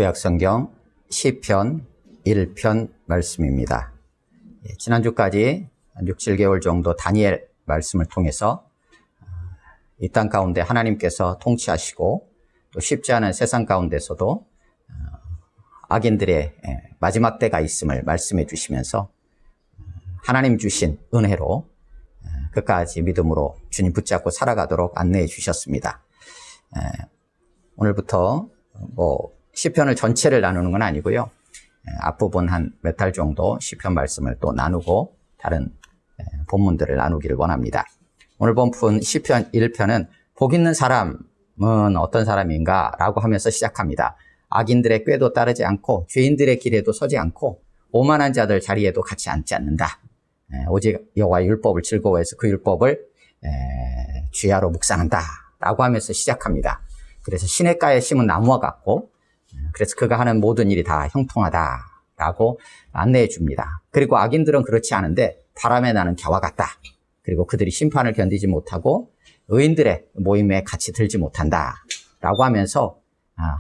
구약성경 시편 1편 말씀입니다. 지난주까지 6, 7개월 정도 다니엘 말씀을 통해서 이 땅 가운데 하나님께서 통치하시고 또 쉽지 않은 세상 가운데서도 악인들의 마지막 때가 있음을 말씀해 주시면서 하나님 주신 은혜로 끝까지 믿음으로 주님 붙잡고 살아가도록 안내해 주셨습니다. 오늘부터 시편을 전체를 나누는 건 아니고요. 앞부분 한 몇 달 정도 시편 말씀을 또 나누고 다른 본문들을 나누기를 원합니다. 오늘 본문 시편 1편은 복 있는 사람은 어떤 사람인가 라고 하면서 시작합니다. 악인들의 꾀도 따르지 않고 죄인들의 길에도 서지 않고 오만한 자들 자리에도 같이 앉지 않는다. 오직 여호와의 율법을 즐거워해서 그 율법을 주야로 묵상한다 라고 하면서 시작합니다. 그래서 시냇가에 심은 나무와 같고 그래서 그가 하는 모든 일이 다 형통하다 라고 안내해 줍니다. 그리고 악인들은 그렇지 않은데 바람에 나는 겨와 같다. 그리고 그들이 심판을 견디지 못하고 의인들의 모임에 같이 들지 못한다 라고 하면서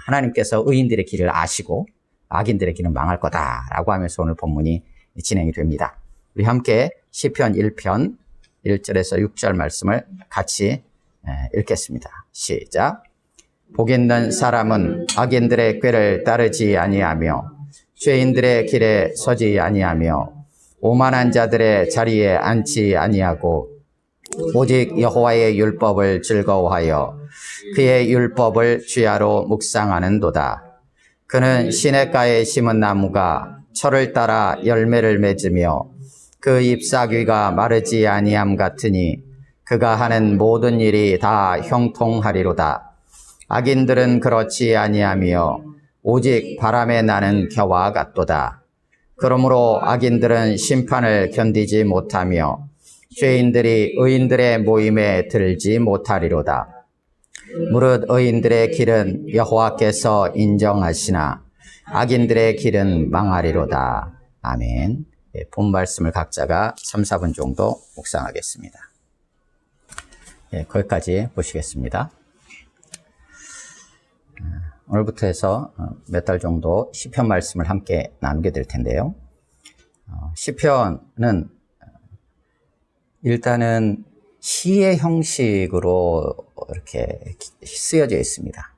하나님께서 의인들의 길을 아시고 악인들의 길은 망할 거다 라고 하면서 오늘 본문이 진행이 됩니다. 우리 함께 시편 1편 1절에서 6절 말씀을 같이 읽겠습니다. 시작. 복 있는 사람은 악인들의 꾀를 따르지 아니하며 죄인들의 길에 서지 아니하며 오만한 자들의 자리에 앉지 아니하고 오직 여호와의 율법을 즐거워하여 그의 율법을 주야로 묵상하는도다. 그는 시냇가에 심은 나무가 철을 따라 열매를 맺으며 그 잎사귀가 마르지 아니함 같으니 그가 하는 모든 일이 다 형통하리로다. 악인들은 그렇지 아니하며 오직 바람에 나는 겨와 같도다. 그러므로 악인들은 심판을 견디지 못하며 죄인들이 의인들의 모임에 들지 못하리로다. 무릇 의인들의 길은 여호와께서 인정하시나 악인들의 길은 망하리로다. 아멘. 본 말씀을 각자가 3, 4분 정도 묵상하겠습니다. 거기까지 보시겠습니다. 오늘부터 해서 몇 달 정도 시편 말씀을 함께 나누게 될 텐데요. 시편은 일단은 시의 형식으로 이렇게 쓰여져 있습니다.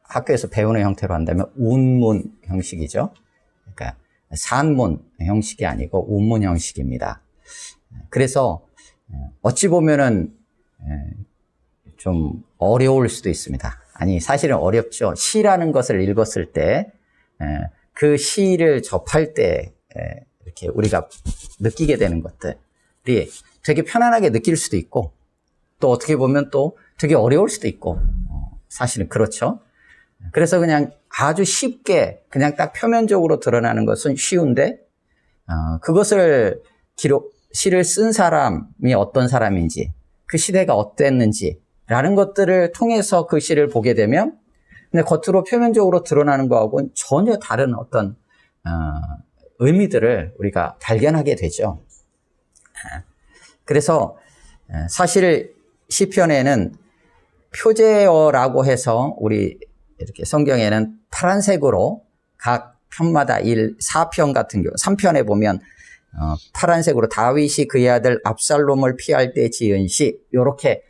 학교에서 배우는 형태로 한다면 운문 형식이죠. 그러니까 산문 형식이 아니고 운문 형식입니다. 그래서 어찌 보면은 좀 어려울 수도 있습니다. 아니, 사실은 어렵죠. 시라는 것을 읽었을 때, 그 시를 접할 때, 이렇게 우리가 느끼게 되는 것들이 되게 편안하게 느낄 수도 있고, 또 어떻게 보면 또 되게 어려울 수도 있고, 사실은 그렇죠. 그래서 그냥 아주 쉽게, 그냥 딱 표면적으로 드러나는 것은 쉬운데, 그것을 시를 쓴 사람이 어떤 사람인지, 그 시대가 어땠는지, 라는 것들을 통해서 그 시를 보게 되면 근데 겉으로 표면적으로 드러나는 거하고는 전혀 다른 어떤 의미들을 우리가 발견하게 되죠. 그래서 사실 시편에는 표제어라고 해서 우리 이렇게 성경에는 파란색으로 각 편마다 4편 같은 경우 3편에 보면 파란색으로 다윗이 그의 아들 압살롬을 피할 때 지은 시 이렇게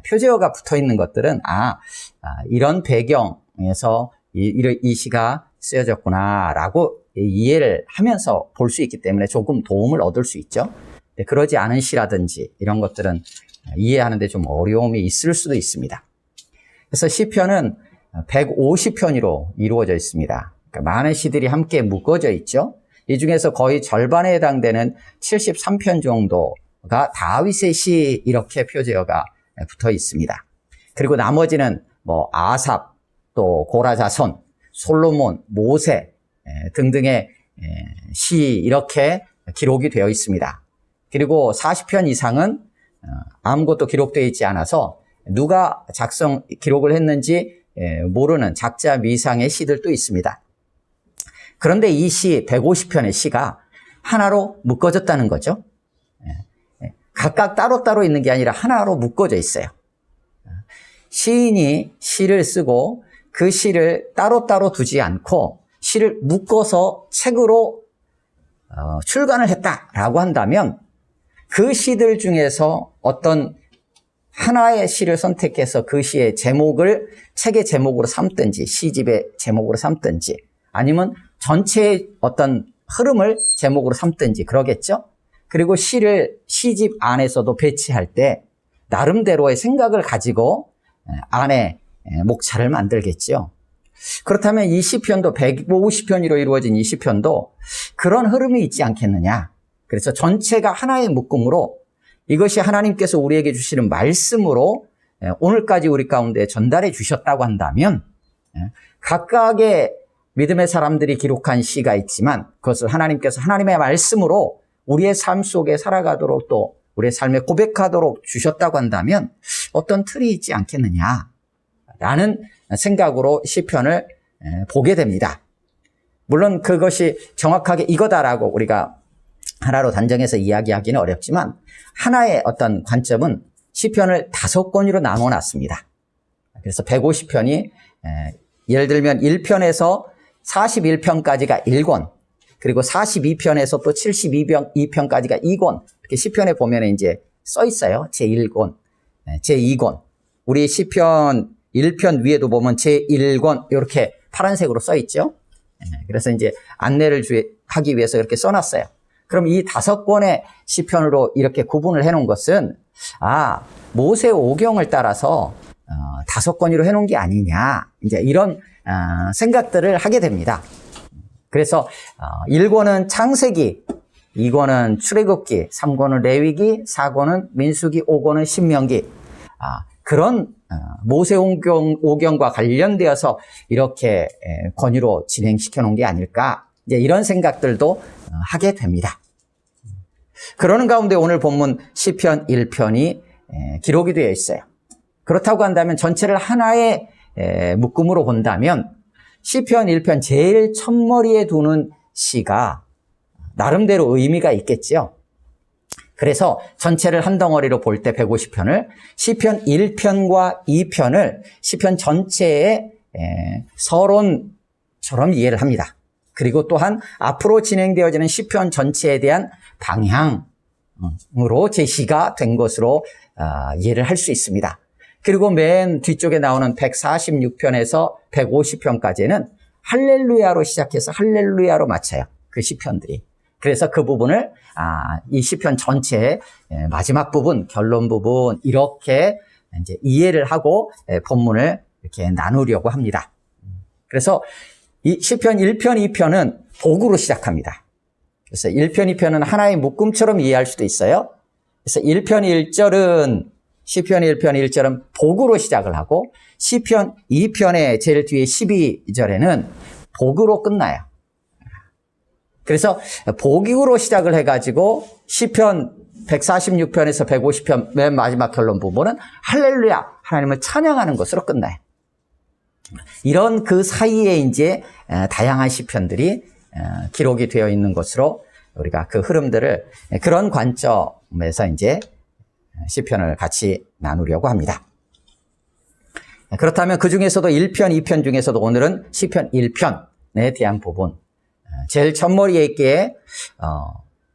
표제어가 붙어 있는 것들은 이런 배경에서 이 시가 쓰여졌구나 라고 이해를 하면서 볼 수 있기 때문에 조금 도움을 얻을 수 있죠. 그러지 않은 시라든지 이런 것들은 이해하는 데 좀 어려움이 있을 수도 있습니다. 그래서 시편은 150편으로 이루어져 있습니다. 그러니까 많은 시들이 함께 묶어져 있죠. 이 중에서 거의 절반에 해당되는 73편 정도가 다윗의 시 이렇게 표제어가 붙어 있습니다. 그리고 나머지는 아삽, 또 고라자손, 솔로몬, 모세 등등의 시 이렇게 기록이 되어 있습니다. 그리고 40편 이상은 아무것도 기록되어 있지 않아서 누가 기록을 했는지 모르는 작자 미상의 시들도 있습니다. 그런데 이 시 150편의 시가 하나로 묶어졌다는 거죠. 각각 따로따로 있는 게 아니라 하나로 묶어져 있어요. 시인이 시를 쓰고 그 시를 따로따로 두지 않고 시를 묶어서 책으로 출간을 했다라고 한다면 그 시들 중에서 어떤 하나의 시를 선택해서 그 시의 제목을 책의 제목으로 삼든지 시집의 제목으로 삼든지 아니면 전체의 어떤 흐름을 제목으로 삼든지 그러겠죠. 그리고 시를 시집 안에서도 배치할 때 나름대로의 생각을 가지고 안에 목차를 만들겠죠. 그렇다면 이 시편도 150편으로 이루어진 이 시편도 그런 흐름이 있지 않겠느냐. 그래서 전체가 하나의 묶음으로 이것이 하나님께서 우리에게 주시는 말씀으로 오늘까지 우리 가운데 전달해 주셨다고 한다면 각각의 믿음의 사람들이 기록한 시가 있지만 그것을 하나님께서 하나님의 말씀으로 우리의 삶 속에 살아가도록 또 우리의 삶에 고백하도록 주셨다고 한다면 어떤 틀이 있지 않겠느냐라는 생각으로 시편을 보게 됩니다. 물론 그것이 정확하게 이거다라고 우리가 하나로 단정해서 이야기하기는 어렵지만 하나의 어떤 관점은 시편을 5권으로 나눠놨습니다. 그래서 150편이 예를 들면 1편에서 41편까지가 1권, 그리고 42편에서 또 72편까지가 2권, 이렇게 시편에 보면 이제 써 있어요. 제1권, 제2권. 우리 시편 1편 위에도 보면 제1권 이렇게 파란색으로 써 있죠. 그래서 이제 안내를 하기 위해서 이렇게 써놨어요. 그럼 이 5권의 시편으로 이렇게 구분을 해놓은 것은 모세 오경을 따라서 5권으로 해놓은 게 아니냐, 이제 이런 생각들을 하게 됩니다. 그래서 1권은 창세기, 2권은 출애굽기, 3권은 레위기, 4권은 민수기, 5권은 신명기. 그런 모세 오경과 관련되어서 이렇게 권위로 진행시켜 놓은 게 아닐까, 이제 이런 생각들도 하게 됩니다. 그러는 가운데 오늘 본문 시편 1편이 기록이 되어 있어요. 그렇다고 한다면 전체를 하나의 묶음으로 본다면 시편 1편 제일 첫머리에 두는 시가 나름대로 의미가 있겠죠. 그래서 전체를 한 덩어리로 볼 때 150편을 시편 1편과 2편을 시편 전체의 서론처럼 이해를 합니다. 그리고 또한 앞으로 진행되어지는 시편 전체에 대한 방향으로 제시가 된 것으로 이해를 할 수 있습니다. 그리고 맨 뒤쪽에 나오는 146편에서 150편까지는 할렐루야로 시작해서 할렐루야로 마쳐요. 그 시편들이. 그래서 그 부분을 이 시편 전체의 마지막 부분, 결론 부분 이렇게 이제 이해를 하고 본문을 이렇게 나누려고 합니다. 그래서 이 시편 1편, 2편은 복으로 시작합니다. 그래서 1편, 2편은 하나의 묶음처럼 이해할 수도 있어요. 그래서 1편 1절은 시편 1편 1절은 복으로 시작을 하고 시편 2편의 제일 뒤에 12절에는 복으로 끝나요. 그래서 복으로 시작을 해가지고 시편 146편에서 150편 맨 마지막 결론 부분은 할렐루야, 하나님을 찬양하는 것으로 끝나요. 이런 그 사이에 이제 다양한 시편들이 기록이 되어 있는 것으로 우리가 그 흐름들을 그런 관점에서 이제 시편을 같이 나누려고 합니다. 그렇다면 그 중에서도 1편, 2편 중에서도 오늘은 시편 1편에 대한 부분, 제일 첫머리에 있기에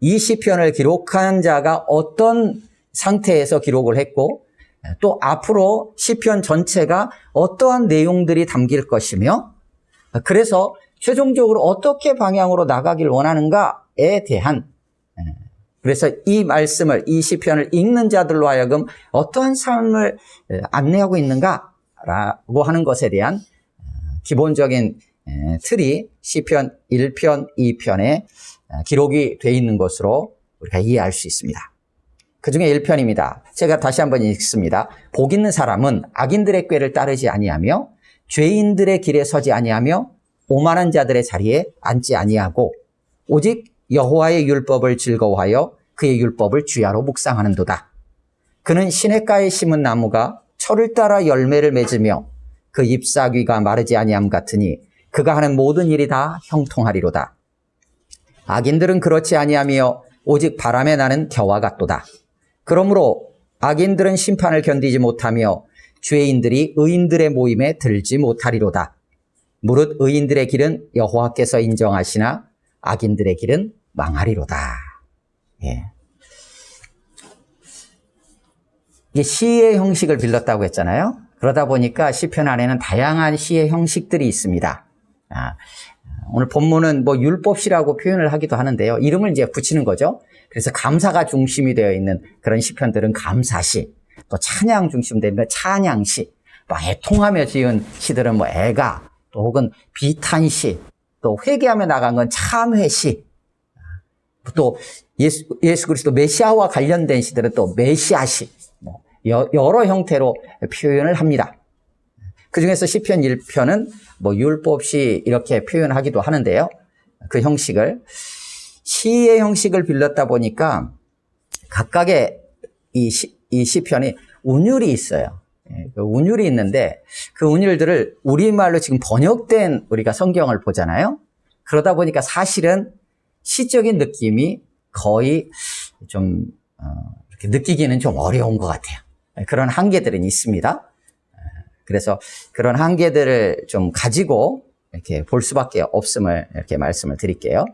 이 시편을 기록한 자가 어떤 상태에서 기록을 했고 또 앞으로 시편 전체가 어떠한 내용들이 담길 것이며 그래서 최종적으로 어떻게 방향으로 나가길 원하는가에 대한, 그래서 이 말씀을, 이 시편을 읽는 자들로 하여금 어떠한 삶을 안내하고 있는가라고 하는 것에 대한 기본적인 틀이 시편 1편, 2편에 기록이 되어 있는 것으로 우리가 이해할 수 있습니다. 그 중에 1편입니다. 제가 다시 한번 읽습니다. 복 있는 사람은 악인들의 꾀를 따르지 아니하며 죄인들의 길에 서지 아니하며 오만한 자들의 자리에 앉지 아니하고 오직 여호와의 율법을 즐거워하여 그의 율법을 주야로 묵상하는도다. 그는 시냇가에 심은 나무가 철을 따라 열매를 맺으며 그 잎사귀가 마르지 아니함 같으니 그가 하는 모든 일이 다 형통하리로다. 악인들은 그렇지 아니하며 오직 바람에 나는 겨와 같도다. 그러므로 악인들은 심판을 견디지 못하며 죄인들이 의인들의 모임에 들지 못하리로다. 무릇 의인들의 길은 여호와께서 인정하시나 악인들의 길은 망하리로다. 예. 이게 시의 형식을 빌렸다고 했잖아요. 그러다 보니까 시편 안에는 다양한 시의 형식들이 있습니다. 오늘 본문은 뭐 율법시라고 표현을 하기도 하는데요. 이름을 이제 붙이는 거죠. 그래서 감사가 중심이 되어 있는 그런 시편들은 감사시, 또 찬양 중심되어 있는 찬양시, 또 애통하며 지은 시들은 뭐 애가, 또 혹은 비탄시, 또 회개하며 나간 건 참회시, 또 예수 그리스도 메시아와 관련된 시들은 또 메시아시, 뭐 여러 형태로 표현을 합니다. 그 중에서 시편 1편은 뭐 율법시 이렇게 표현하기도 하는데요. 그 형식을 시의 형식을 빌렸다 보니까 각각의 이 시편이 운율이 있어요. 그 운율이 있는데 그 운율들을 우리말로 지금 번역된 우리가 성경을 보잖아요. 그러다 보니까 사실은 시적인 느낌이 거의 좀 이렇게 느끼기는 좀 어려운 것 같아요. 그런 한계들은 있습니다. 그래서 그런 한계들을 좀 가지고 이렇게 볼 수밖에 없음을 이렇게 말씀을 드릴게요.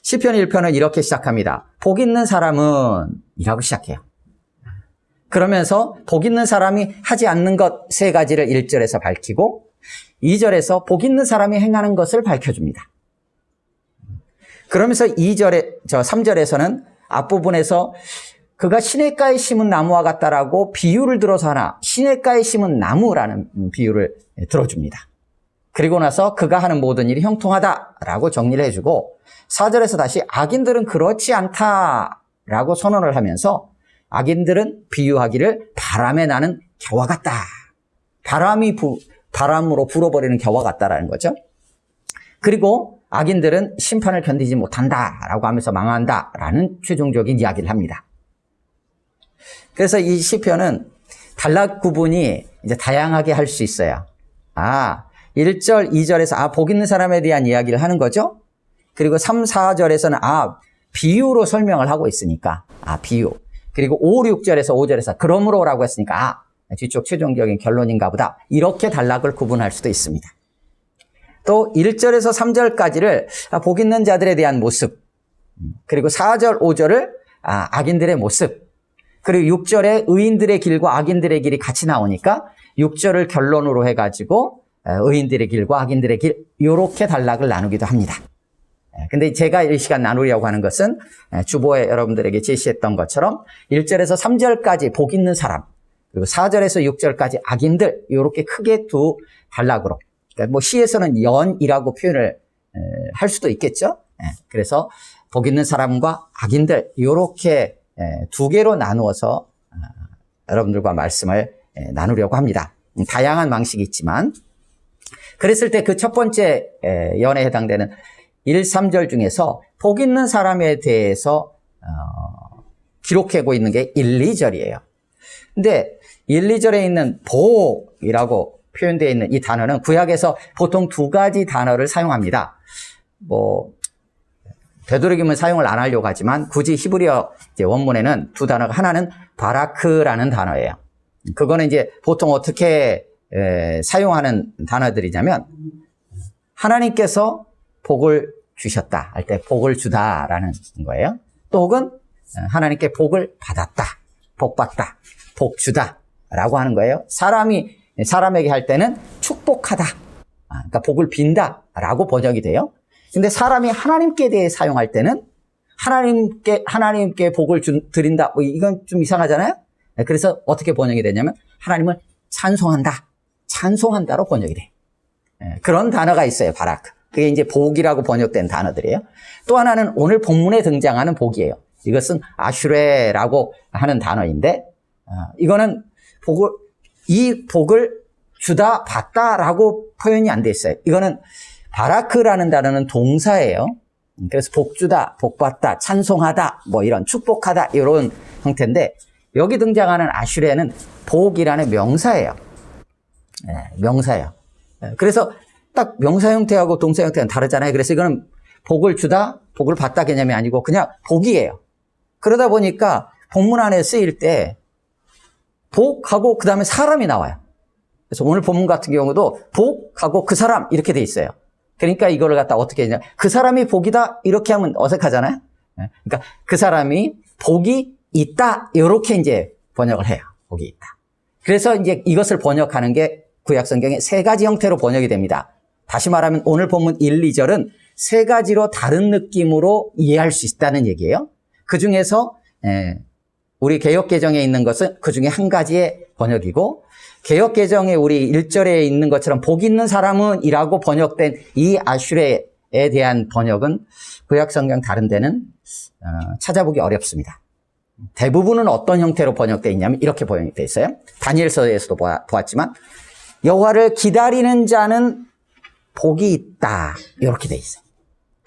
시편 1편은 이렇게 시작합니다. 복 있는 사람은 이라고 시작해요. 그러면서 복 있는 사람이 하지 않는 것 세 가지를 1절에서 밝히고 2절에서 복 있는 사람이 행하는 것을 밝혀줍니다. 그러면서 3절에서는 앞부분에서 그가 시냇가에 심은 나무와 같다라고 비유를 들어서 하나 시냇가에 심은 나무라는 비유를 들어줍니다. 그리고 나서 그가 하는 모든 일이 형통하다라고 정리를 해주고 4절에서 다시 악인들은 그렇지 않다라고 선언을 하면서 악인들은 비유하기를 바람에 나는 겨와 같다. 바람으로 불어버리는 겨와 같다라는 거죠. 그리고 악인들은 심판을 견디지 못한다라고 하면서 망한다라는 최종적인 이야기를 합니다. 그래서 이 시편은 단락 구분이 이제 다양하게 할 수 있어요. 1절, 2절에서 복 있는 사람에 대한 이야기를 하는 거죠. 그리고 3, 4절에서는 비유로 설명을 하고 있으니까 비유. 그리고 5, 6절에서 5절에서 그러므로라고 했으니까 뒤쪽 최종적인 결론인가 보다. 이렇게 단락을 구분할 수도 있습니다. 또 1절에서 3절까지를 복 있는 자들에 대한 모습, 그리고 4절, 5절을 악인들의 모습, 그리고 6절에 의인들의 길과 악인들의 길이 같이 나오니까 6절을 결론으로 해가지고 의인들의 길과 악인들의 길 이렇게 단락을 나누기도 합니다. 근데 제가 이 시간 나누려고 하는 것은 주보에 여러분들에게 제시했던 것처럼 1절에서 3절까지 복 있는 사람, 그리고 4절에서 6절까지 악인들 이렇게 크게 두 단락으로, 그러니까 뭐 시에서는 연이라고 표현을 할 수도 있겠죠. 그래서 복 있는 사람과 악인들 이렇게 두 개로 나누어서 여러분들과 말씀을 나누려고 합니다. 다양한 방식이 있지만 그랬을 때 그 첫 번째 연에 해당되는 1, 3절 중에서 복 있는 사람에 대해서 기록하고 있는 게 1, 2절이에요. 근데 1, 2절에 있는 복이라고 표현되어 있는 이 단어는 구약에서 보통 두 가지 단어를 사용합니다. 되도록이면 사용을 안 하려고 하지만 굳이 히브리어 원문에는 두 단어가 하나는 바라크라는 단어예요. 그거는 이제 보통 어떻게 사용하는 단어들이냐면 하나님께서 복을 주셨다 할 때 복을 주다라는 거예요. 또 혹은 하나님께 복을 받았다, 복 받다, 복 주다라고 하는 거예요. 사람에게 할 때는 축복하다, 그러니까 복을 빈다라고 번역이 돼요. 근데 사람이 하나님께 대해 사용할 때는 하나님께 복을 드린다. 이건 좀 이상하잖아요. 그래서 어떻게 번역이 되냐면 하나님을 찬송한다로 번역이 돼. 그런 단어가 있어요. 바라크. 그게 이제 복이라고 번역된 단어들이에요. 또 하나는 오늘 본문에 등장하는 복이에요. 이것은 아슈레라고 하는 단어인데 이거는 이 복을 주다 받다라고 표현이 안 돼 있어요. 이거는 바라크라는 단어는 동사예요. 그래서 복주다, 복받다, 찬송하다, 이런 축복하다 이런 형태인데 여기 등장하는 아슈레는 복이라는 명사예요. 명사예요. 그래서 딱 명사 형태하고 동사 형태는 다르잖아요. 그래서 이거는 복을 주다, 복을 받다 개념이 아니고 그냥 복이에요. 그러다 보니까 본문 안에 쓰일 때 복하고 그 다음에 사람이 나와요. 그래서 오늘 본문 같은 경우도 복하고 그 사람 이렇게 돼 있어요. 그러니까 이거를 갖다 어떻게 했냐. 그 사람이 복이다 이렇게 하면 어색하잖아요. 그러니까 그 사람이 복이 있다 이렇게 이제 번역을 해요. 복이 있다. 그래서 이제 이것을 번역하는 게 구약 성경의 세 가지 형태로 번역이 됩니다. 다시 말하면 오늘 본문 1, 2절은 세 가지로 다른 느낌으로 이해할 수 있다는 얘기예요. 그 중에서 우리 개역개정에 있는 것은 그 중에 한 가지의 번역이고, 개역개정에 우리 1절에 있는 것처럼 복 있는 사람은 이라고 번역된 이 아슈레에 대한 번역은 구약성경 다른 데는 찾아보기 어렵습니다. 대부분은 어떤 형태로 번역되어 있냐면 이렇게 번역되어 있어요. 다니엘서에서도 보았지만 여호와를 기다리는 자는 복이 있다 이렇게 되어 있어요.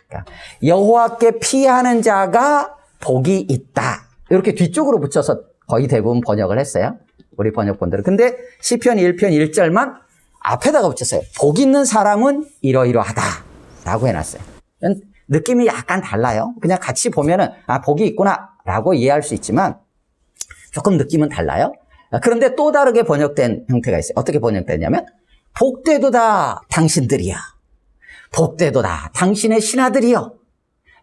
그러니까 여호와께 피하는 자가 복이 있다 이렇게 뒤쪽으로 붙여서 거의 대부분 번역을 했어요. 우리 번역본들은. 근데 시편 1편 1절만 앞에다가 붙였어요. 복 있는 사람은 이러이러하다 라고 해놨어요. 느낌이 약간 달라요. 그냥 같이 보면은 복이 있구나 라고 이해할 수 있지만 조금 느낌은 달라요. 그런데 또 다르게 번역된 형태가 있어요. 어떻게 번역되냐면 복되도다 당신들이여, 복되도다 당신의 신하들이여,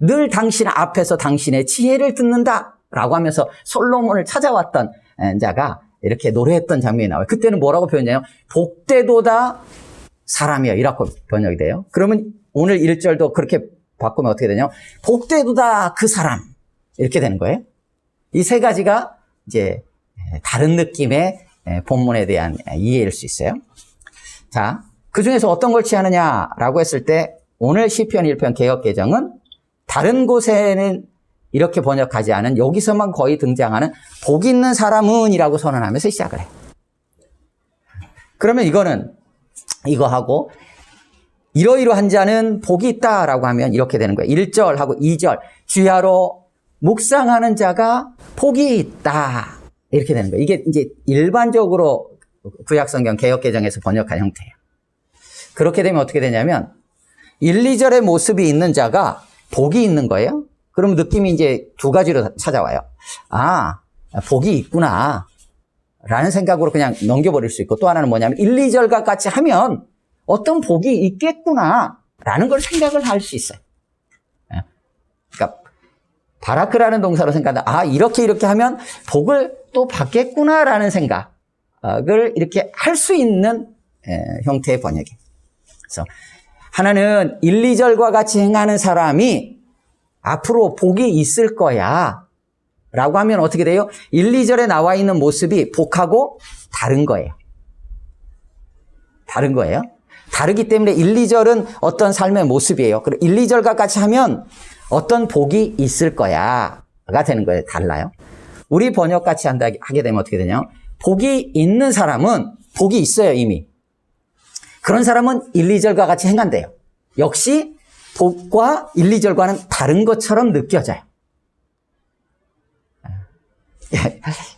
늘 당신 앞에서 당신의 지혜를 듣는다 라고 하면서 솔로몬을 찾아왔던 자가 이렇게 노래했던 장면이 나와요. 그때는 뭐라고 표현해요? 복되도다 사람이여 이라고 번역이 돼요. 그러면 오늘 1절도 그렇게 바꾸면 어떻게 되냐? 복되도다 그 사람 이렇게 되는 거예요. 이 세 가지가 이제 다른 느낌의 본문에 대한 이해일 수 있어요. 자, 그 중에서 어떤 걸 취하느냐라고 했을 때 오늘 시편 1편 개역개정은 다른 곳에는 이렇게 번역하지 않은 여기서만 거의 등장하는 복 있는 사람은 이라고 선언하면서 시작을 해요. 그러면 이거는 이거하고 이러이러한 자는 복이 있다라고 하면 이렇게 되는 거예요. 1절하고 2절 주야로 묵상하는 자가 복이 있다 이렇게 되는 거예요. 이게 이제 일반적으로 구약성경 개역개정에서 번역한 형태예요. 그렇게 되면 어떻게 되냐면 1, 2절의 모습이 있는 자가 복이 있는 거예요. 그럼 느낌이 이제 두 가지로 찾아와요. 복이 있구나 라는 생각으로 그냥 넘겨버릴 수 있고, 또 하나는 뭐냐면 1, 2절과 같이 하면 어떤 복이 있겠구나 라는 걸 생각을 할 수 있어요. 그러니까 바라크라는 동사로 생각한다. 이렇게 하면 복을 또 받겠구나 라는 생각을 이렇게 할 수 있는 형태의 번역이에요. 그래서 하나는 1, 2절과 같이 행하는 사람이 앞으로 복이 있을 거야 라고 하면 어떻게 돼요? 1, 2절에 나와 있는 모습이 복하고 다른 거예요. 다른 거예요. 다르기 때문에 1, 2절은 어떤 삶의 모습이에요. 그리고 1, 2절과 같이 하면 어떤 복이 있을 거야 가 되는 거예요. 달라요. 우리 번역같이 하게 되면 어떻게 되냐? 복이 있는 사람은 복이 있어요 이미. 그런 사람은 1, 2절과 같이 행한대요. 역시 복과 1, 2절과는 다른 것처럼 느껴져요.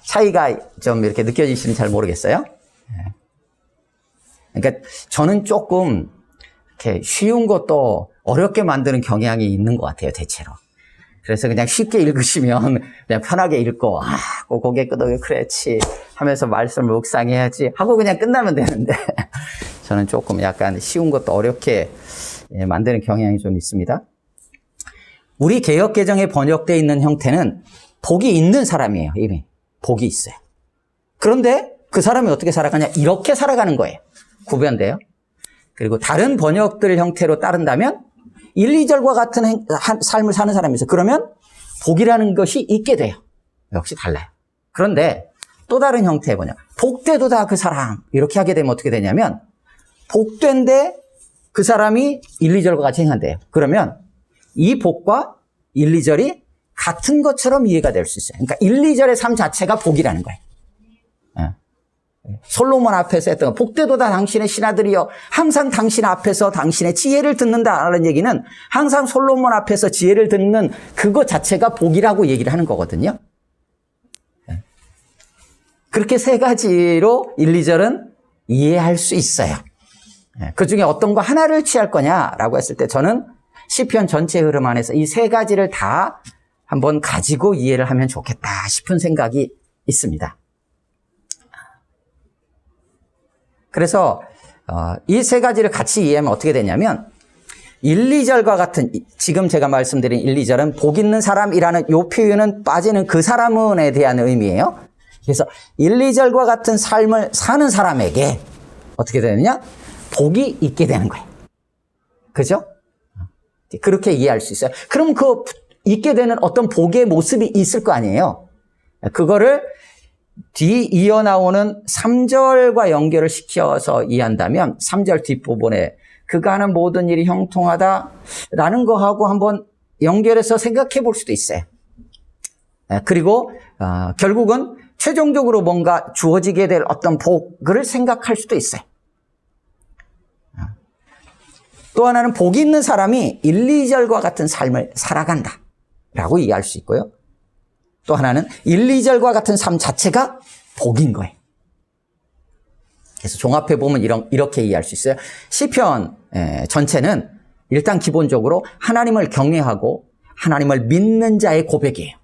차이가 좀 이렇게 느껴지시는지 잘 모르겠어요. 그러니까 저는 조금 이렇게 쉬운 것도 어렵게 만드는 경향이 있는 것 같아요, 대체로. 그래서 그냥 쉽게 읽으시면 그냥 편하게 읽고, 고개 끄덕여 그렇지 하면서 말씀을 묵상해야지 하고 그냥 끝나면 되는데, 저는 조금 약간 쉬운 것도 어렵게 만드는 경향이 좀 있습니다. 우리 개역개정에 번역되어 있는 형태는 복이 있는 사람이에요, 이미. 복이 있어요. 그런데 그 사람이 어떻게 살아가냐? 이렇게 살아가는 거예요. 구별돼요. 그리고 다른 번역들 형태로 따른다면 1, 2절과 같은 삶을 사는 사람이 있어요. 그러면 복이라는 것이 있게 돼요. 역시 달라요. 그런데 또 다른 형태의 번역. 복되도다 그 사람. 이렇게 하게 되면 어떻게 되냐면 복된데 그 사람이 1, 2절과 같이 행한대요. 그러면 이 복과 1, 2절이 같은 것처럼 이해가 될 수 있어요. 그러니까 1, 2절의 삶 자체가 복이라는 거예요. 솔로몬 앞에서 했던 복되도다 당신의 신하들이여, 항상 당신 앞에서 당신의 지혜를 듣는다라는 얘기는 항상 솔로몬 앞에서 지혜를 듣는 그것 자체가 복이라고 얘기를 하는 거거든요. 그렇게 세 가지로 1, 2절은 이해할 수 있어요. 그 중에 어떤 거 하나를 취할 거냐라고 했을 때 저는 시편 전체 흐름 안에서 이 세 가지를 다 한번 가지고 이해를 하면 좋겠다 싶은 생각이 있습니다. 그래서 이 세 가지를 같이 이해하면 어떻게 되냐면 1, 2절과 같은 지금 제가 말씀드린 1, 2절은 복 있는 사람이라는 이 표현은 빠지는 그 사람에 대한 의미예요. 그래서 1, 2절과 같은 삶을 사는 사람에게 어떻게 되느냐? 복이 있게 되는 거예요. 그죠? 그렇게 이해할 수 있어요. 그럼 그 있게 되는 어떤 복의 모습이 있을 거 아니에요. 그거를 뒤 이어나오는 3절과 연결을 시켜서 이해한다면 3절 뒷부분에 그가 하는 모든 일이 형통하다라는 거하고 한번 연결해서 생각해 볼 수도 있어요. 그리고 결국은 최종적으로 뭔가 주어지게 될 어떤 복을 생각할 수도 있어요. 또 하나는 복이 있는 사람이 1, 2절과 같은 삶을 살아간다 라고 이해할 수 있고요. 또 하나는 1, 2절과 같은 삶 자체가 복인 거예요. 그래서 종합해 보면 이렇게 이해할 수 있어요. 시편 전체는 일단 기본적으로 하나님을 경외하고 하나님을 믿는 자의 고백이에요.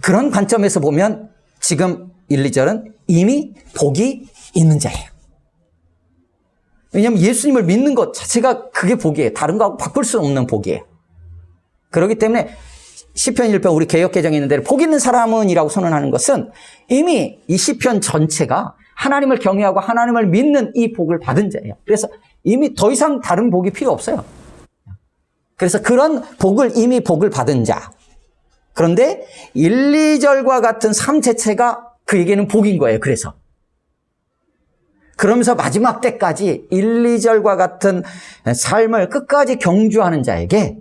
그런 관점에서 보면 지금 1, 2절은 이미 복이 있는 자예요. 왜냐하면 예수님을 믿는 것 자체가 그게 복이에요. 다른 거하고 바꿀 수 없는 복이에요. 그렇기 때문에 시편 1편 우리 개역개정에 있는 대로 복 있는 사람은 이라고 선언하는 것은 이미 이 시편 전체가 하나님을 경외하고 하나님을 믿는 이 복을 받은 자예요. 그래서 이미 더 이상 다른 복이 필요 없어요. 그래서 그런 복을 이미 복을 받은 자. 그런데 1, 2절과 같은 삶 자체가 그에게는 복인 거예요. 그러면서 마지막 때까지 1, 2절과 같은 삶을 끝까지 경주하는 자에게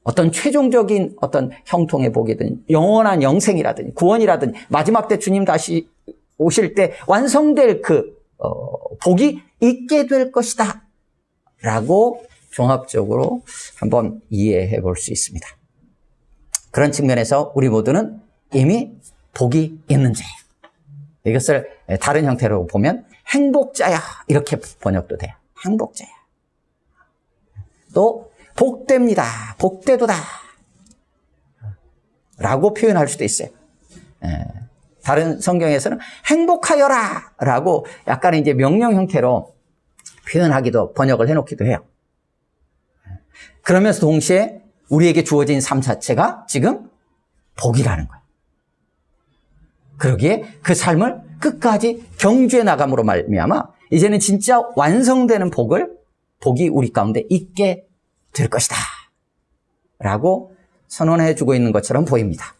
어떤 최종적인 어떤 형통의 복이든 영원한 영생이라든 구원이라든 마지막 때 주님 다시 오실 때 완성될 그 복이 있게 될 것이다 라고 종합적으로 한번 이해해 볼 수 있습니다. 그런 측면에서 우리 모두는 이미 복이 있는 자예요. 이것을 다른 형태로 보면 행복자야 이렇게 번역도 돼요. 행복자야. 또 복됩니다. 복되도다 라고 표현할 수도 있어요. 다른 성경에서는 행복하여라 라고 약간 이제 명령 형태로 표현하기도 번역을 해놓기도 해요. 그러면서 동시에 우리에게 주어진 삶 자체가 지금 복이라는 거예요. 그러기에 그 삶을 끝까지 경주해 나감으로 말미암아 이제는 진짜 완성되는 복이 우리 가운데 있게 될 것이다 라고 선언해 주고 있는 것처럼 보입니다.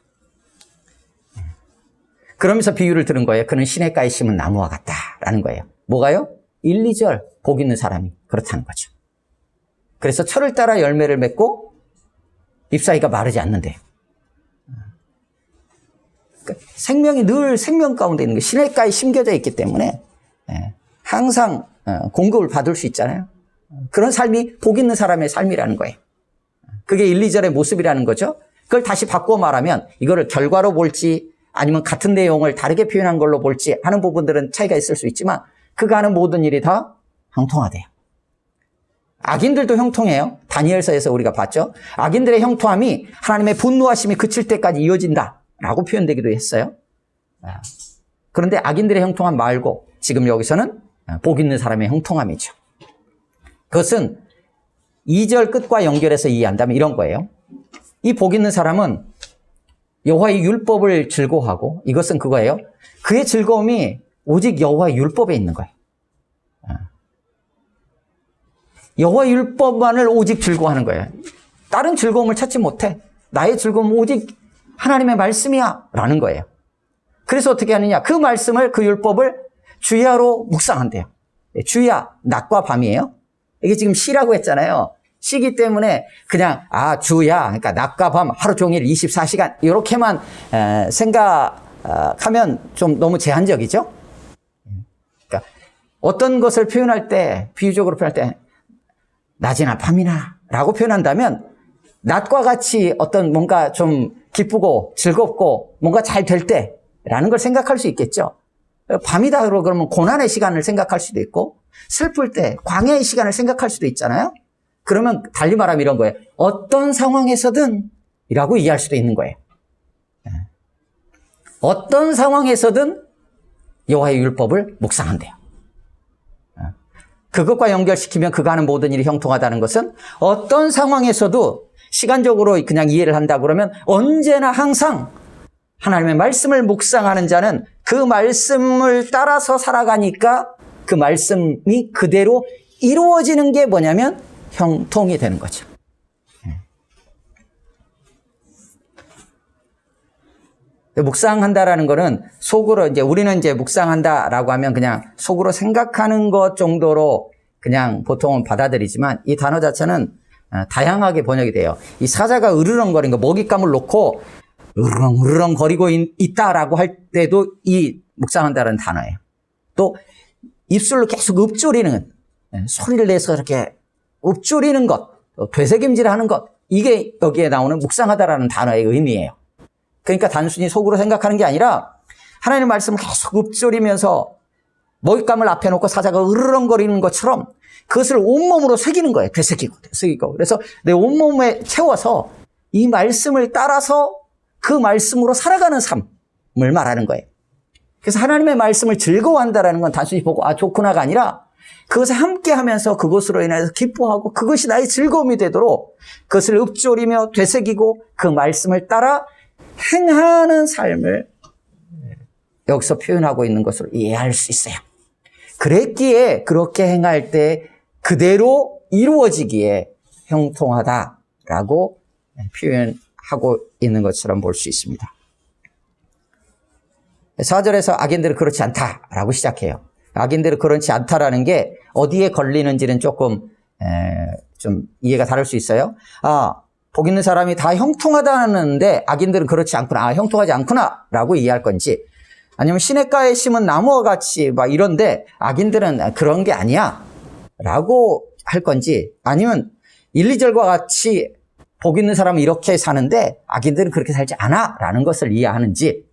그러면서 비유를 들은 거예요. 그는 시냇가에 심은 나무와 같다라는 거예요. 뭐가요? 1, 2절 복 있는 사람이 그렇다는 거죠. 그래서 철을 따라 열매를 맺고 잎사귀가 마르지 않는데요. 그러니까 생명이 늘 생명 가운데 있는 게 시냇가에 심겨져 있기 때문에 항상 공급을 받을 수 있잖아요. 그런 삶이 복 있는 사람의 삶이라는 거예요. 그게 1, 2절의 모습이라는 거죠. 그걸 다시 바꿔 말하면 이거를 결과로 볼지 아니면 같은 내용을 다르게 표현한 걸로 볼지 하는 부분들은 차이가 있을 수 있지만 그가 하는 모든 일이 다 형통하대요. 악인들도 형통해요. 다니엘서에서 우리가 봤죠. 악인들의 형통함이 하나님의 분노하심이 그칠 때까지 이어진다라고 표현되기도 했어요. 그런데 악인들의 형통함 말고 지금 여기서는 복 있는 사람의 형통함이죠. 그것은 2절 끝과 연결해서 이해한다면 이런 거예요. 이 복 있는 사람은 여호와의 율법을 즐거워하고 이것은 그거예요. 그의 즐거움이 오직 여호와의 율법에 있는 거예요. 여호와의 율법만을 오직 즐거워하는 거예요. 다른 즐거움을 찾지 못해. 나의 즐거움은 오직 하나님의 말씀이야 라는 거예요. 그래서 어떻게 하느냐. 그 말씀을 그 율법을 주야로 묵상한대요. 주야 낮과 밤이에요. 이게 지금 시라고 했잖아요. 시기 때문에 그냥 주야 그러니까 낮과 밤 하루 종일 24시간 이렇게만 생각하면 좀 너무 제한적이죠. 그러니까 어떤 것을 표현할 때 비유적으로 표현할 때 낮이나 밤이나 라고 표현한다면 낮과 같이 어떤 뭔가 좀 기쁘고 즐겁고 뭔가 잘 될 때라는 걸 생각할 수 있겠죠. 밤이다 그러면 고난의 시간을 생각할 수도 있고 슬플 때 광야의 시간을 생각할 수도 있잖아요. 그러면 달리 말하면 이런 거예요. 어떤 상황에서든 이라고 이해할 수도 있는 거예요. 어떤 상황에서든 여호와의 율법을 묵상한대요. 그것과 연결시키면 그가 하는 모든 일이 형통하다는 것은 어떤 상황에서도 시간적으로 그냥 이해를 한다 그러면 언제나 항상 하나님의 말씀을 묵상하는 자는 그 말씀을 따라서 살아가니까 그 말씀이 그대로 이루어지는 게 뭐냐면 형통이 되는 거죠. 묵상한다라는 거는 속으로 이제 우리는 이제 묵상한다라고 하면 그냥 속으로 생각하는 것 정도로 그냥 보통은 받아들이지만 이 단어 자체는 다양하게 번역이 돼요. 이 사자가 으르렁거리는 거, 먹잇감을 놓고 으르렁 거리고 있다라고 할 때도 이 묵상한다라는 단어예요. 또 입술로 계속 읊조리는, 소리를 내서 이렇게 읊조리는 것, 되새김질하는 것, 이게 여기에 나오는 묵상하다라는 단어의 의미예요. 그러니까 단순히 속으로 생각하는 게 아니라 하나님의 말씀을 계속 읊조리면서 먹잇감을 앞에 놓고 사자가 으르렁거리는 것처럼 그것을 온몸으로 새기는 거예요. 되새기고. 그래서 내 온몸에 채워서 이 말씀을 따라서 그 말씀으로 살아가는 삶을 말하는 거예요. 그래서 하나님의 말씀을 즐거워한다라는 건 단순히 보고 좋구나가 아니라 그것을 함께 하면서 그것으로 인해서 기뻐하고 그것이 나의 즐거움이 되도록 그것을 읊조리며 되새기고 그 말씀을 따라 행하는 삶을 여기서 표현하고 있는 것으로 이해할 수 있어요. 그랬기에 그렇게 행할 때 그대로 이루어지기에 형통하다라고 표현하고 있는 것처럼 볼 수 있습니다. 4절에서 악인들은 그렇지 않다라고 시작해요. 악인들은 그렇지 않다라는 게 어디에 걸리는지는 조금 좀 이해가 다를 수 있어요. 복 있는 사람이 다 형통하다는데 악인들은 그렇지 않구나. 형통하지 않구나라고 이해할 건지, 아니면 시냇가에 심은 나무와 같이 막 이런데 악인들은 그런 게 아니야 라고 할 건지, 아니면 1, 2절과 같이 복 있는 사람은 이렇게 사는데 악인들은 그렇게 살지 않아 라는 것을 이해하는지,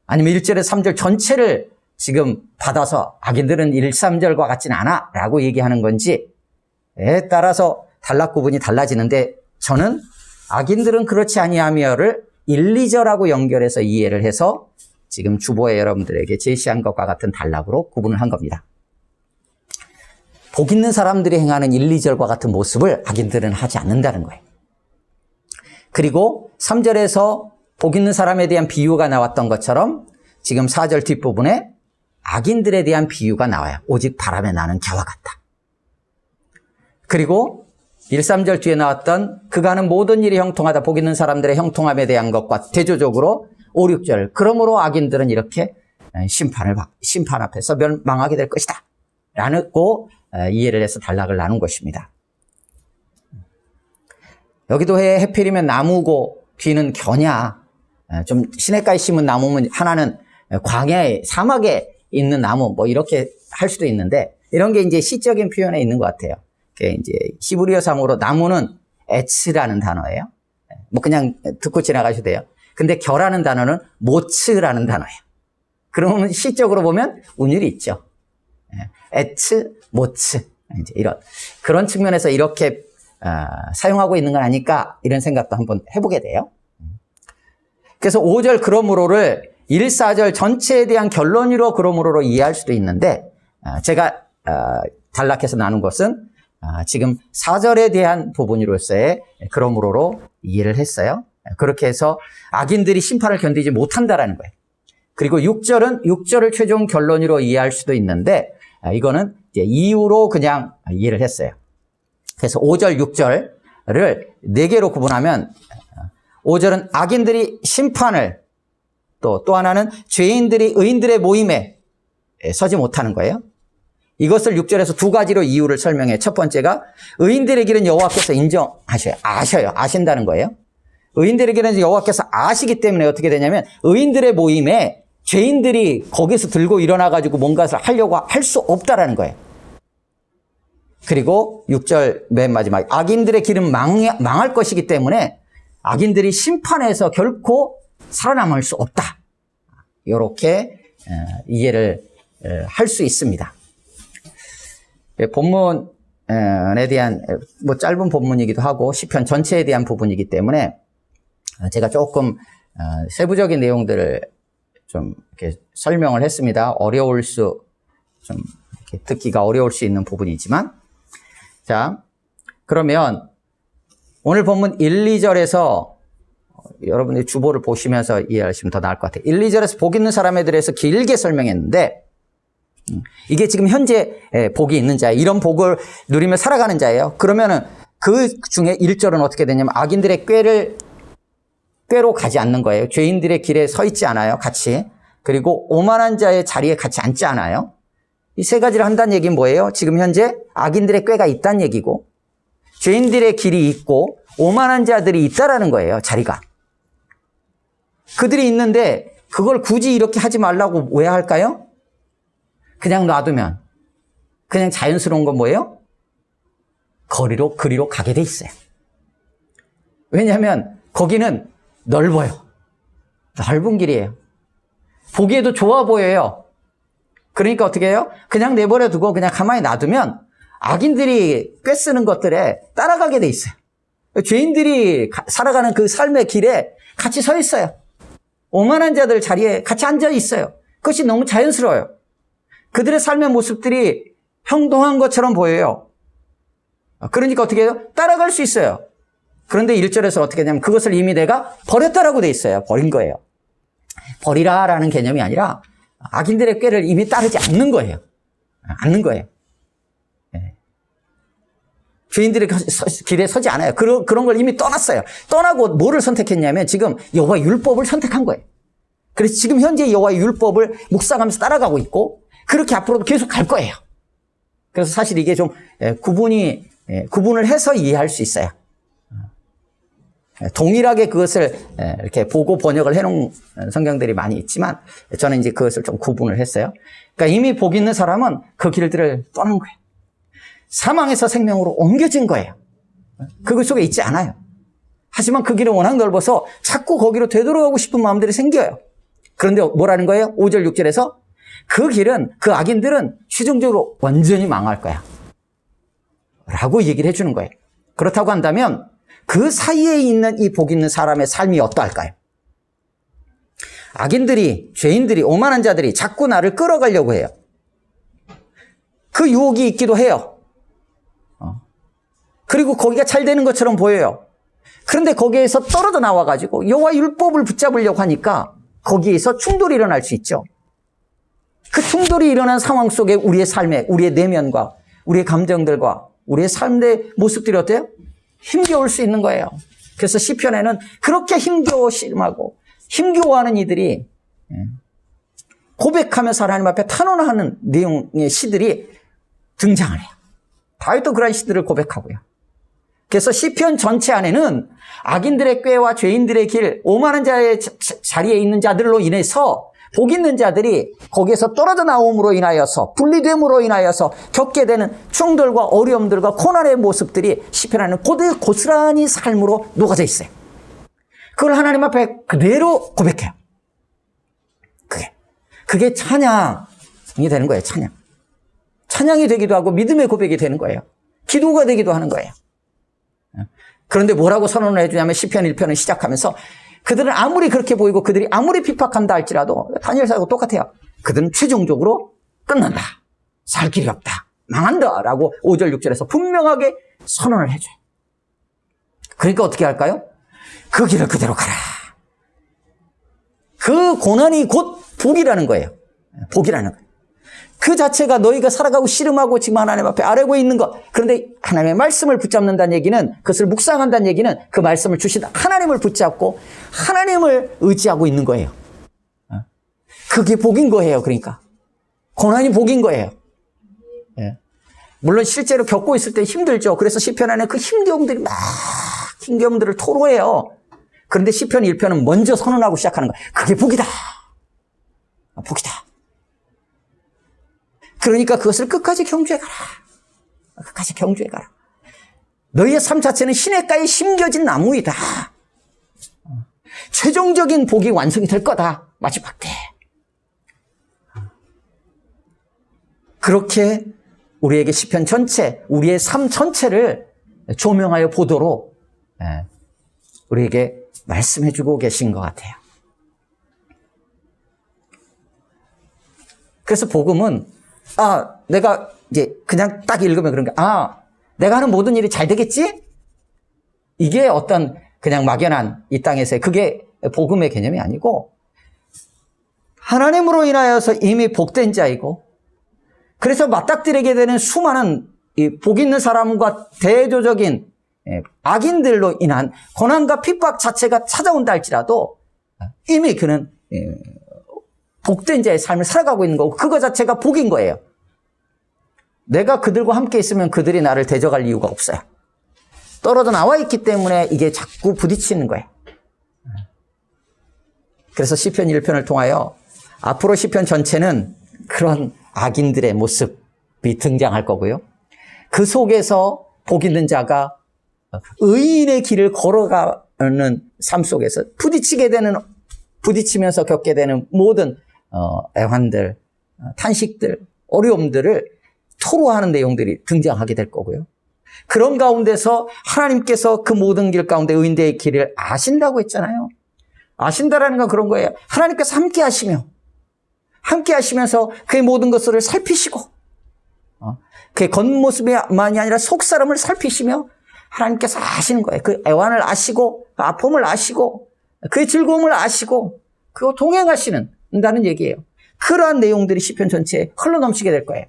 아니면 1절에서 3절 전체를 지금 받아서 악인들은 1, 3절과 같지는 않아 라고 얘기하는 건지에 따라서 단락 구분이 달라지는데, 저는 악인들은 그렇지 아니하며를 1, 2절하고 연결해서 이해를 해서 지금 주보에 여러분들에게 제시한 것과 같은 단락으로 구분을 한 겁니다. 복 있는 사람들이 행하는 1, 2절과 같은 모습을 악인들은 하지 않는다는 거예요. 그리고 3절에서 복 있는 사람에 대한 비유가 나왔던 것처럼 지금 4절 뒷부분에 악인들에 대한 비유가 나와요. 오직 바람에 나는 겨와 같다. 그리고 1, 3절 뒤에 나왔던 그가 하는 모든 일이 형통하다, 복 있는 사람들의 형통함에 대한 것과 대조적으로 5, 6절 그러므로 악인들은 이렇게 심판 앞에서 멸망하게 될 것이다 라고 이해를 해서 단락을 나눈 것입니다. 여기도 해필이면 나무고 뒤는 겨냐, 좀 시냇가에 심은 나무면 하나는 광야에 사막에 있는 나무 뭐 이렇게 할 수도 있는데, 이런 게 이제 시적인 표현에 있는 것 같아요. 이제 히브리어상으로 나무는 에츠라는 단어예요. 뭐 그냥 듣고 지나가셔도 돼요. 근데 겨라는 단어는 모츠라는 단어예요. 그러면 시적으로 보면 운율이 있죠. 에츠, 모츠, 이제 이런 그런 측면에서 이렇게 사용하고 있는 건 아닐까 이런 생각도 한번 해보게 돼요. 그래서 5절 그러므로를 1, 4절 전체에 대한 결론으로 그러므로로 이해할 수도 있는데, 제가 단락해서 나눈 것은 지금 4절에 대한 부분으로서의 그러므로로 이해를 했어요. 그렇게 해서 악인들이 심판을 견디지 못한다라는 거예요. 그리고 6절은 6절을 최종 결론으로 이해할 수도 있는데, 이거는 이제 이유로 그냥 이해를 했어요. 그래서 5절, 6절을 4개로 구분하면, 5절은 악인들이 심판을, 또 하나는 죄인들이 의인들의 모임에 서지 못하는 거예요. 이것을 6절에서 2가지로 이유를 설명해. 첫 번째가 의인들의 길은 여호와께서 아신다는 거예요. 의인들의 길은 여호와께서 아시기 때문에 어떻게 되냐면, 의인들의 모임에 죄인들이 거기서 들고 일어나가지고 뭔가를 하려고 할 수 없다라는 거예요. 그리고 6절 맨 마지막, 악인들의 길은 망할 것이기 때문에 악인들이 심판에서 결코 살아남을 수 없다. 이렇게 이해를 할 수 있습니다. 본문에 대한 뭐 짧은 본문이기도 하고 시편 전체에 대한 부분이기 때문에 제가 조금 세부적인 내용들을 좀 이렇게 설명을 했습니다. 좀 이렇게 듣기가 어려울 수 있는 부분이지만. 자, 그러면 오늘 본문 1, 2절에서 여러분들이 주보를 보시면서 이해하시면 더 나을 것 같아요. 1, 2절에서 복 있는 사람에 대해서 길게 설명했는데, 이게 지금 현재 복이 있는 자예요. 이런 복을 누리며 살아가는 자예요. 그러면은 그 중에 1절은 어떻게 되냐면 악인들의 꾀로 가지 않는 거예요. 죄인들의 길에 서 있지 않아요. 같이. 그리고 오만한 자의 자리에 같이 앉지 않아요. 이 세 가지를 한다는 얘기는 뭐예요? 지금 현재 악인들의 꾀가 있다는 얘기고 죄인들의 길이 있고 오만한 자들이 있다라는 거예요. 자리가. 그들이 있는데 그걸 굳이 이렇게 하지 말라고 왜 할까요? 그냥 놔두면 그냥 자연스러운 건 뭐예요? 그리로 가게 돼 있어요. 왜냐하면 거기는 넓어요. 넓은 길이에요. 보기에도 좋아 보여요. 그러니까 어떻게 해요? 그냥 내버려 두고 그냥 가만히 놔두면 악인들이 꿰쓰는 것들에 따라가게 돼 있어요. 죄인들이 살아가는 그 삶의 길에 같이 서 있어요. 오만한 자들 자리에 같이 앉아 있어요. 그것이 너무 자연스러워요. 그들의 삶의 모습들이 형통한 것처럼 보여요. 그러니까 어떻게 해요? 따라갈 수 있어요. 그런데 1절에서 어떻게 하냐면 그것을 이미 내가 버렸다라고 돼 있어요. 버린 거예요. 버리라라는 개념이 아니라 악인들의 꾀를 이미 따르지 않는 거예요. 않는 거예요. 네. 죄인들의 길에 서지 않아요. 그런 걸 이미 떠났어요. 떠나고 뭐를 선택했냐면 지금 여호와의 율법을 선택한 거예요. 그래서 지금 현재 여호와의 율법을 묵상하면서 따라가고 있고 그렇게 앞으로도 계속 갈 거예요. 그래서 사실 이게 좀 구분을 해서 이해할 수 있어요. 동일하게 그것을 이렇게 보고 번역을 해놓은 성경들이 많이 있지만 저는 이제 그것을 좀 구분을 했어요. 그러니까 이미 복 있는 사람은 그 길들을 떠난 거예요. 사망에서 생명으로 옮겨진 거예요. 그것 속에 있지 않아요. 하지만 그 길은 워낙 넓어서 자꾸 거기로 되돌아가고 싶은 마음들이 생겨요. 그런데 뭐라는 거예요? 5절 6절에서 그 길은 그 악인들은 최종적으로 완전히 망할 거야 라고 얘기를 해주는 거예요. 그렇다고 한다면 그 사이에 있는 이 복 있는 사람의 삶이 어떠할까요? 악인들이, 죄인들이, 오만한 자들이 자꾸 나를 끌어가려고 해요. 그 유혹이 있기도 해요. 그리고 거기가 잘 되는 것처럼 보여요. 그런데 거기에서 떨어져 나와가지고 여호와 율법을 붙잡으려고 하니까 거기에서 충돌이 일어날 수 있죠. 그 충돌이 일어난 상황 속에 우리의 삶에, 우리의 내면과 우리의 감정들과 우리의 삶의 모습들이 어때요? 힘겨울 수 있는 거예요. 그래서 시편에는 그렇게 힘겨워하고 힘겨워하는 이들이 고백하면서 하나님 앞에 탄원하는 내용의 시들이 등장을 해요. 다윗도 그런 시들을 고백하고요. 그래서 시편 전체 안에는 악인들의 꾀와 죄인들의 길, 오만한 자의 자리에 있는 자들로 인해서 복 있는 자들이 거기에서 떨어져 나옴으로 인하여서 분리됨으로 인하여서 겪게 되는 충돌과 어려움들과 고난의 모습들이 시편 안에는 고스란히 삶으로 녹아져 있어요. 그걸 하나님 앞에 그대로 고백해요. 그게 찬양이 되는 거예요. 찬양이 되기도 하고 믿음의 고백이 되는 거예요. 기도가 되기도 하는 거예요. 그런데 뭐라고 선언을 해주냐면 시편 1편을 시작하면서 그들은 아무리 그렇게 보이고 그들이 아무리 핍박한다 할지라도 다니엘서하고 똑같아요. 그들은 최종적으로 끝난다. 살 길이 없다. 망한다. 라고 5절 6절에서 분명하게 선언을 해줘요. 그러니까 어떻게 할까요? 그 길을 그대로 가라. 그 고난이 곧 복이라는 거예요. 복이라는 거예요. 그 자체가 너희가 살아가고 씨름하고 지금 하나님 앞에 아뢰고 있는 것. 그런데 하나님의 말씀을 붙잡는다는 얘기는, 그것을 묵상한다는 얘기는 그 말씀을 주신 하나님을 붙잡고 하나님을 의지하고 있는 거예요. 그게 복인 거예요. 그러니까 고난이 복인 거예요. 물론 실제로 겪고 있을 때 힘들죠. 그래서 시편 안에 그 힘겨움들을 토로해요. 그런데 시편 1편은 먼저 선언하고 시작하는 거예요. 그게 복이다. 복이다. 그러니까 그것을 끝까지 경주해 가라. 끝까지 경주해 가라. 너희의 삶 자체는 시냇가에 심겨진 나무이다. 최종적인 복이 완성이 될 거다. 마지막 때. 그렇게 우리에게 시편 전체, 우리의 삶 전체를 조명하여 보도록 우리에게 말씀해주고 계신 것 같아요. 그래서 복음은 내가 이제 그냥 딱 읽으면 그런 게 내가 하는 모든 일이 잘 되겠지? 이게 어떤 그냥 막연한 이 땅에서의 그게 복음의 개념이 아니고 하나님으로 인하여서 이미 복된 자이고 그래서 맞닥뜨리게 되는 수많은 이 복 있는 사람과 대조적인 악인들로 인한 고난과 핍박 자체가 찾아온다 할지라도 이미 그는 복된 자의 삶을 살아가고 있는 거고 그거 자체가 복인 거예요. 내가 그들과 함께 있으면 그들이 나를 대적할 이유가 없어요. 떨어져 나와 있기 때문에 이게 자꾸 부딪히는 거예요. 그래서 시편 1편을 통하여 앞으로 시편 전체는 그런 악인들의 모습이 등장할 거고요. 그 속에서 복 있는 자가 의인의 길을 걸어가는 삶 속에서 부딪히면서 겪게 되는 모든 애환들, 탄식들, 어려움들을 토로하는 내용들이 등장하게 될 거고요. 그런 가운데서 하나님께서 그 모든 길 가운데 의인들의 길을 아신다고 했잖아요. 아신다라는 건 그런 거예요. 하나님께서 함께 하시면서 그의 모든 것을 살피시고 그의 겉모습만이 아니라 속사람을 살피시며 하나님께서 아시는 거예요. 그 애환을 아시고 그 아픔을 아시고 그의 즐거움을 아시고 그거 동행하시는다는 얘기예요. 그러한 내용들이 시편 전체에 흘러넘치게 될 거예요.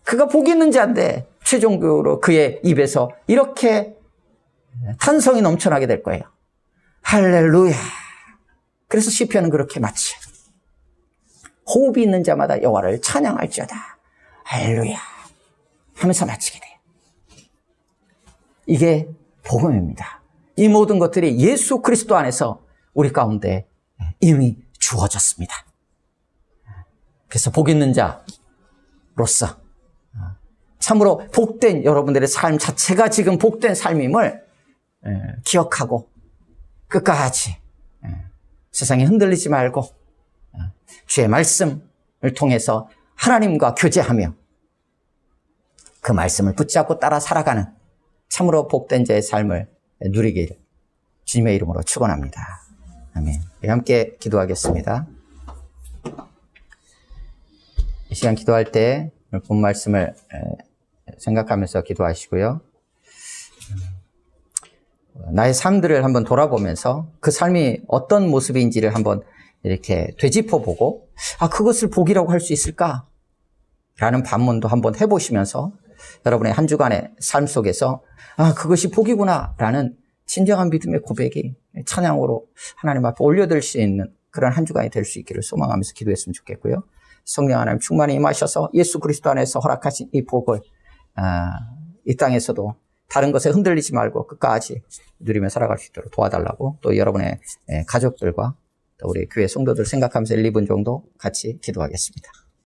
그가 복 있는 자인데 최종적으로 그의 입에서 이렇게 탄성이 넘쳐나게 될 거예요. 할렐루야. 그래서 시편은 그렇게 마치 호흡이 있는 자마다 여호와를 찬양할지어다. 할렐루야 하면서 마치게 돼요. 이게 복음입니다. 이 모든 것들이 예수 그리스도 안에서 우리 가운데 이미 주어졌습니다. 그래서 복 있는 자로서 참으로 복된 여러분들의 삶 자체가 지금 복된 삶임을 기억하고 끝까지 세상에 흔들리지 말고 주의 말씀을 통해서 하나님과 교제하며 그 말씀을 붙잡고 따라 살아가는 참으로 복된 자의 삶을 누리기를 주님의 이름으로 축원합니다. 아멘. 함께 기도하겠습니다. 이 시간 기도할 때 본 말씀을 생각하면서 기도하시고요. 나의 삶들을 한번 돌아보면서 그 삶이 어떤 모습인지를 한번 이렇게 되짚어보고 그것을 복이라고 할 수 있을까? 라는 반문도 한번 해보시면서 여러분의 한 주간의 삶 속에서 그것이 복이구나 라는 진정한 믿음의 고백이 찬양으로 하나님 앞에 올려드릴 수 있는 그런 한 주간이 될 수 있기를 소망하면서 기도했으면 좋겠고요. 성령 하나님 충만히 임하셔서 예수 그리스도 안에서 허락하신 이 복을 이 땅에서도 다른 것에 흔들리지 말고 끝까지 누리며 살아갈 수 있도록 도와달라고 또 여러분의 가족들과 또 우리 교회 성도들 생각하면서 1, 2분 정도 같이 기도하겠습니다.